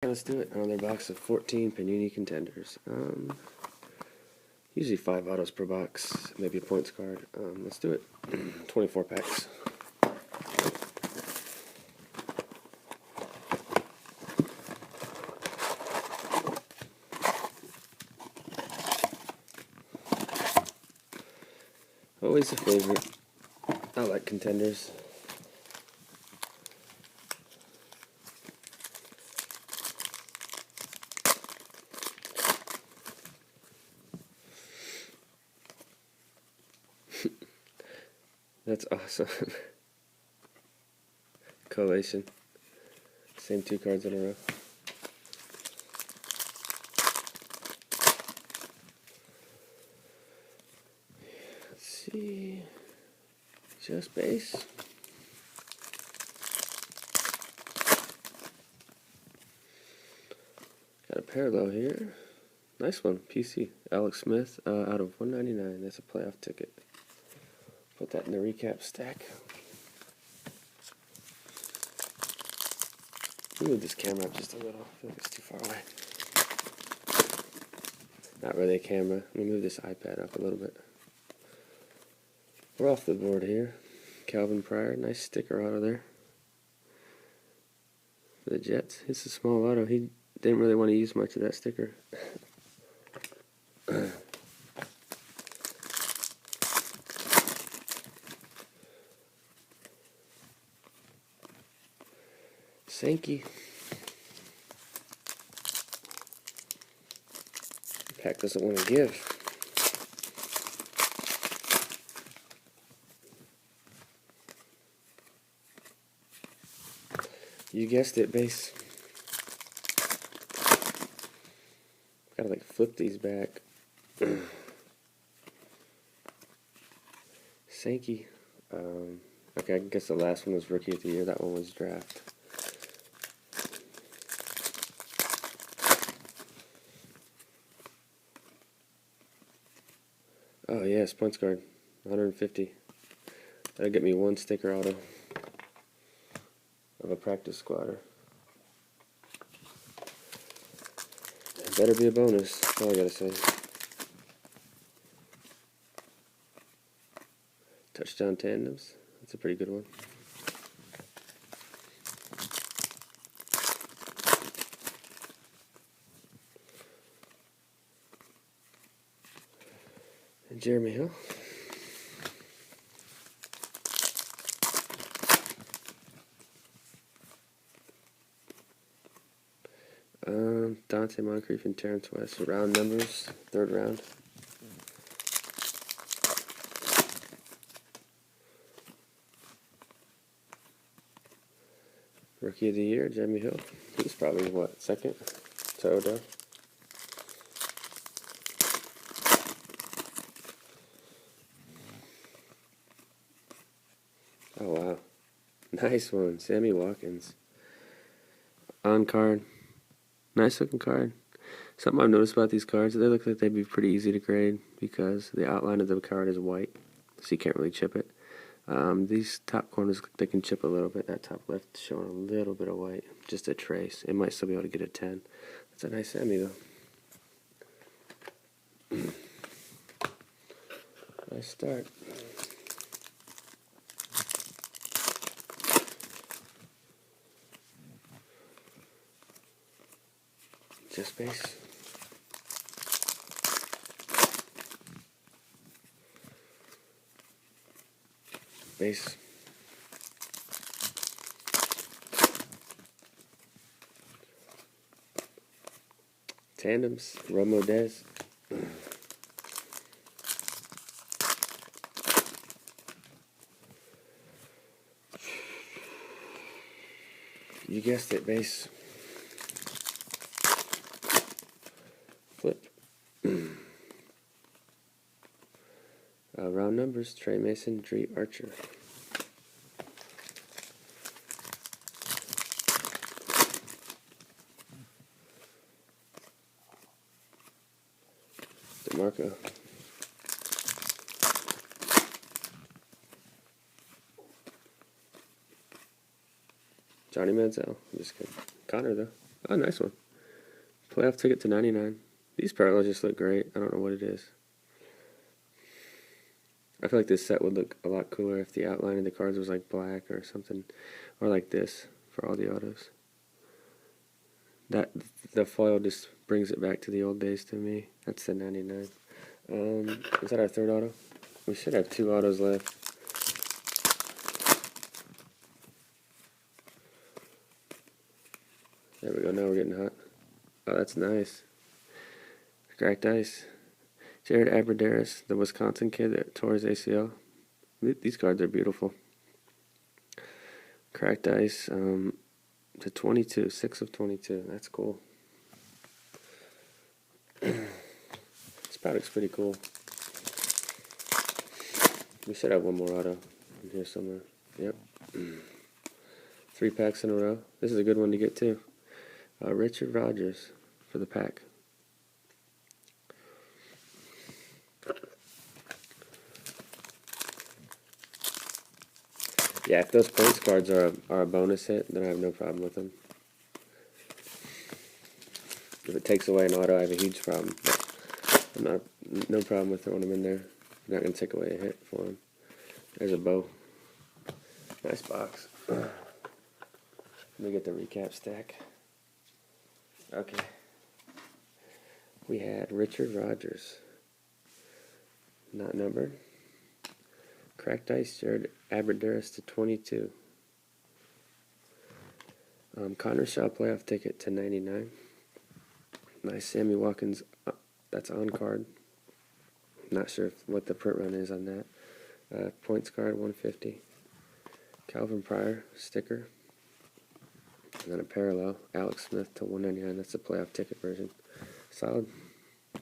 let's do it. Another box of 14 Panini Contenders. Usually 5 autos per box, maybe a points card. Let's do it. 24 packs. Always a favorite. I like Contenders. That's awesome. Collation. Same 2 cards in a row. Let's see. Just base. Got a parallel here. Nice one. PC. Alex Smith out of 199. That's a playoff ticket. Put that in the recap stack. Move this camera up just a little. I feel like it's too far away. Not really a camera. Let me move this iPad up a little bit. We're off the board here. Calvin Pryor, nice sticker auto there. For the Jets. It's a small auto. He didn't really want to use much of that sticker. Sankey. Pack doesn't want to give. You guessed it, base. Gotta like flip these back. Sankey. Okay, I guess the last one was Rookie of the Year. That one was draft. Oh yes, points card. 150. That'll get me 1 sticker auto of a practice squatter. It better be a bonus. That's all I gotta say. Touchdown tandems. That's a pretty good one. And Jeremy Hill. Dante Moncrief and Terrence West. Round numbers. 3rd round. Rookie of the Year, Jeremy Hill. He's probably, what, 2nd to Odell? Oh, wow. Nice one. Sammy Watkins. On card. Nice looking card. Something I've noticed about these cards, they look like they'd be pretty easy to grade because the outline of the card is white, so you can't really chip it. These top corners, they can chip a little bit. That top left showing a little bit of white, just a trace. It might still be able to get a 10. That's a nice Sammy though. Nice start. Just base. Base. Tandems. Romo Dez. You guessed it, base. Flip. Round numbers. Trey Mason, Dree Archer. DeMarco. Johnny Manziel. I'm just kidding. Connor, though. Oh, nice one. Playoff ticket to 99. These parallels just look great. I don't know what it is. I feel like this set would look a lot cooler if the outline of the cards was like black or something, or like this for all the autos. That the foil just brings it back to the old days to me. That's the 99. Is that our third auto? We should have 2 autos left. There we go. Now we're getting hot. Oh, that's nice. Cracked ice. Jared Aberderis, the Wisconsin kid that tore his ACL. These cards are beautiful. Cracked ice to 22, 6 of 22. That's cool. This product's pretty cool. We should have one more auto in here somewhere. Yep. 3 packs in a row. This is a good one to get too. Richard Rogers for the pack. Yeah, if those points cards are a bonus hit, then I have no problem with them. If it takes away an auto, I have a huge problem. But no problem with throwing them in there. I'm not going to take away a hit for them. There's a bow. Nice box. Let me get the recap stack. Okay. We had Richard Rogers. Not numbered. Cracked ice, Jared Aberderis to 22. Connor Shaw playoff ticket to 99. Nice Sammy Watkins, that's on card. Not sure what the print run is on that. Points card 150. Calvin Pryor sticker. And then a parallel, Alex Smith to 199. That's the playoff ticket version. Solid.